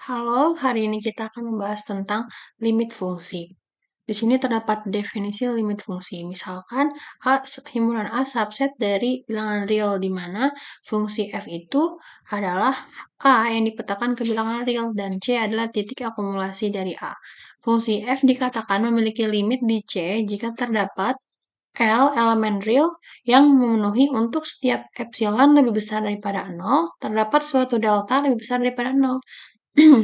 Halo, hari ini kita akan membahas tentang limit fungsi. Di sini terdapat definisi limit fungsi. Misalkan himpunan A subset dari bilangan real di mana fungsi f itu adalah A yang dipetakan ke bilangan real dan C adalah titik akumulasi dari A. Fungsi f dikatakan memiliki limit di C jika terdapat L elemen real yang memenuhi untuk setiap epsilon lebih besar daripada 0, terdapat suatu delta lebih besar daripada 0.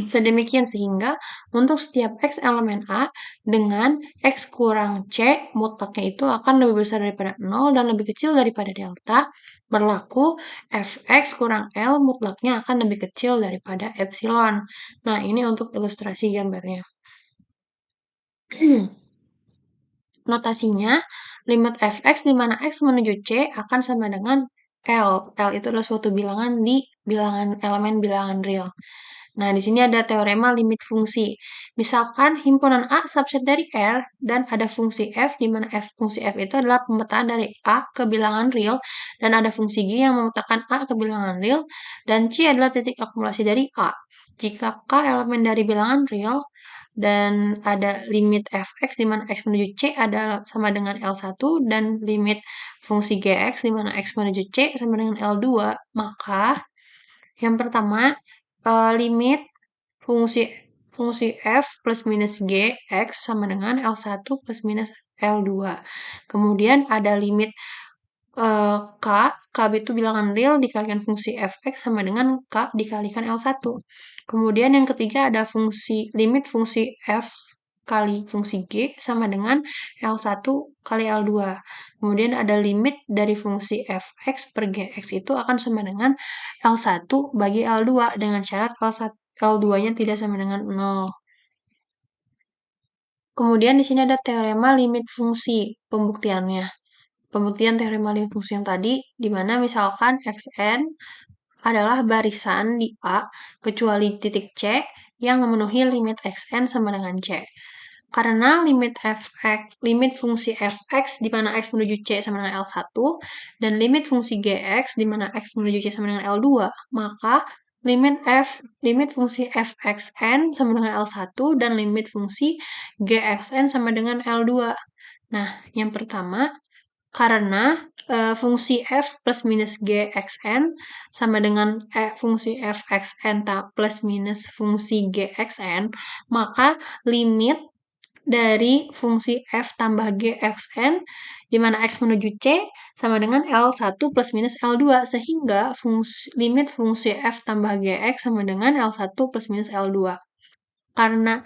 Sedemikian sehingga untuk setiap X elemen A dengan X kurang C mutlaknya itu akan lebih besar daripada 0 dan lebih kecil daripada delta, berlaku Fx kurang L mutlaknya akan lebih kecil daripada epsilon. Nah, ini untuk ilustrasi gambarnya. Notasinya, limit Fx di mana X menuju C akan sama dengan L. L itu adalah suatu bilangan di elemen bilangan real. Nah, di sini ada teorema limit fungsi. Misalkan himpunan A subset dari R dan ada fungsi f di mana fungsi f itu adalah pemetaan dari A ke bilangan real dan ada fungsi G yang memetakan A ke bilangan real dan C adalah titik akumulasi dari A. Jika K elemen dari bilangan real dan ada limit fx di mana x menuju C adalah sama dengan L1 dan limit fungsi gx di mana x menuju C sama dengan L2, maka yang pertama limit fungsi fungsi f plus minus g x sama dengan L1 plus minus L2. Kemudian ada limit K itu bilangan real dikalikan fungsi fx sama dengan K dikalikan L1. Kemudian yang ketiga ada limit fungsi f kali fungsi G sama dengan L1 kali L2. Kemudian ada limit dari fungsi fx per gx itu akan sama dengan L1 bagi L2 dengan syarat L2-nya tidak sama dengan 0. Kemudian di sini ada teorema limit fungsi pembuktiannya. Pembuktian teorema limit fungsi yang tadi, di mana misalkan xn adalah barisan di A kecuali titik C yang memenuhi limit xn sama dengan C. Karena limit fungsi fx di mana x menuju C sama dengan L1 dan limit fungsi gx di mana x menuju C sama dengan L2, maka limit fungsi fxn sama dengan L1 dan limit fungsi gxn sama dengan L2. Nah, yang pertama, karena fungsi f plus minus gxn sama dengan fungsi fxn plus minus fungsi gxn, maka limit dari fungsi f tambah gxn di mana x menuju C sama dengan L1 plus minus L2, sehingga limit fungsi f tambah gx sama dengan L1 plus minus L2. Karena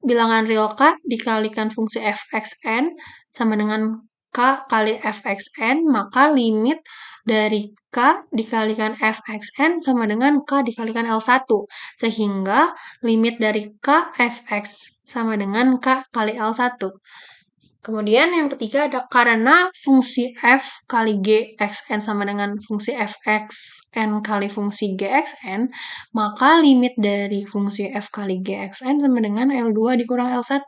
bilangan real K dikalikan fungsi fxn sama dengan K kali fxn, maka limit dari K dikalikan fxn sama dengan K dikalikan L1. Sehingga limit dari K fx sama dengan K kali L1. Kemudian yang ketiga ada karena fungsi f kali gxn sama dengan fungsi fxn kali fungsi gxn, maka limit dari fungsi f kali gxn sama dengan L2 dikurang L1.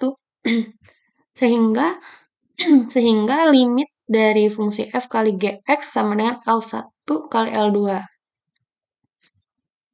sehingga limit dari fungsi f kali gx sama dengan L1 kali L2.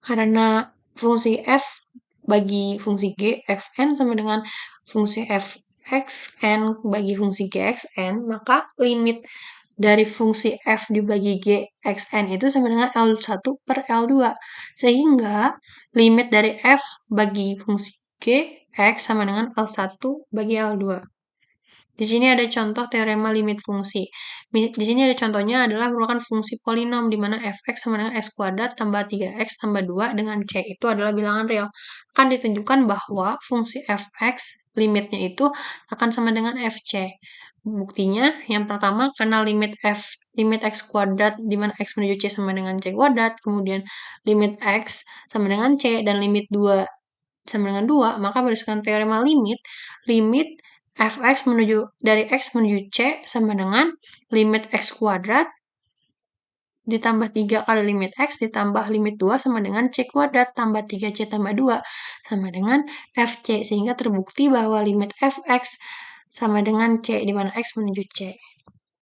Karena fungsi f bagi fungsi g xn sama dengan fungsi f xn bagi fungsi gxn, maka limit dari fungsi f dibagi gxn itu sama dengan L1 per L2. Sehingga limit dari f bagi fungsi g x sama dengan L1 bagi L2. Di sini ada contoh teorema limit fungsi. Di sini ada contohnya adalah merupakan fungsi polinom di mana fx sama dengan x kuadrat tambah 3x tambah 2 dengan c itu adalah bilangan real. Akan ditunjukkan bahwa fungsi fx limitnya itu akan sama dengan fc. Buktinya yang pertama karena limit x kuadrat di mana x menuju c sama dengan c kuadrat, kemudian limit x sama dengan c dan limit 2 sama dengan 2, maka berdasarkan teorema limit fx dari x menuju c sama dengan limit x kuadrat ditambah 3 kali limit x ditambah limit 2 sama dengan c kuadrat tambah 3c tambah 2 sama dengan fc, sehingga terbukti bahwa limit fx sama dengan c di mana x menuju c.